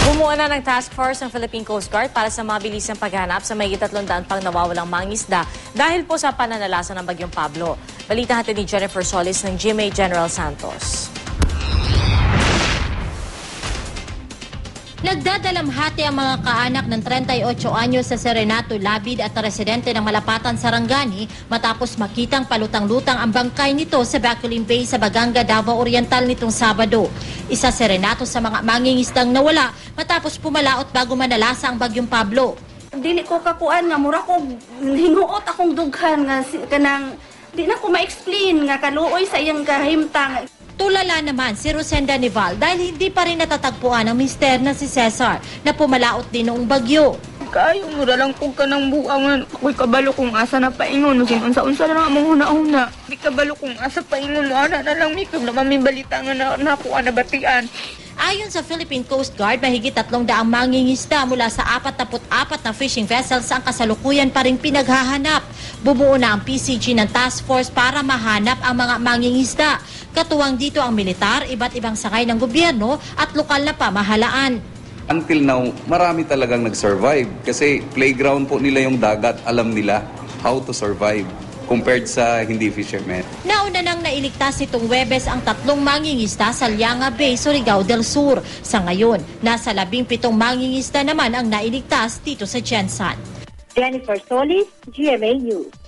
Bumuo na ng task force ng Philippine Coast Guard para sa mabilisang paghanap sa mahigit 300 pang nawawalang mangingisda dahil po sa pananalasa ng Bagyong Pablo. Balita natin ni Jennifer Solis ng GMA General Santos. Nagdadalamhati ang mga kaanak ng 38 anyo sa Serenato Labid at residente ng Malapatan, Sarangani matapos makitang palutang-lutang ang bangkay nito sa Bacolod Bay sa Baganga, Davao Oriental nitong Sabado. Isa Serenato sa mga mangingisdang nawala matapos pumalaot bago manalasa ang Bagyong Pablo. Dili ko kakuan nga mura ko hinguot akong dughan nga kanang di na ko ma-explain nga kaluoy sa iyang kahimtang. Tulala naman si Rosenda Nival dahil hindi pa rin natatagpuan ang mister na si Cesar na pumalaot din noong bagyo. Kayo mura lang kung kanang buangan. Ako'y kabalo kung asa na paingon. Sinunsa-unsa na nga mong huna-huna. Di kabalo kung asa paingon mo. Ana na lang mikab na mamibalita nga na nakuha na batian. Ayon sa Philippine Coast Guard, mahigit 300 mangingisda mula sa 44 na fishing vessels ang kasalukuyan pa rin pinaghahanap. Bumuo na ang PCG ng task force para mahanap ang mga mangingisda. Katuwang dito ang militar, iba't ibang sakay ng gobyerno at lokal na pamahalaan. Until now, marami talagang nag-survive kasi playground po nila yung dagat. Alam nila how to survive compared sa hindi fishermen. Nauna nang nailigtas nitong Webes ang 3 mangingisda sa Lianga Bay, Surigao del Sur. Sa ngayon, nasa 17 mangingisda naman ang nailigtas dito sa Gensan. Jennifer Solis, GMA News.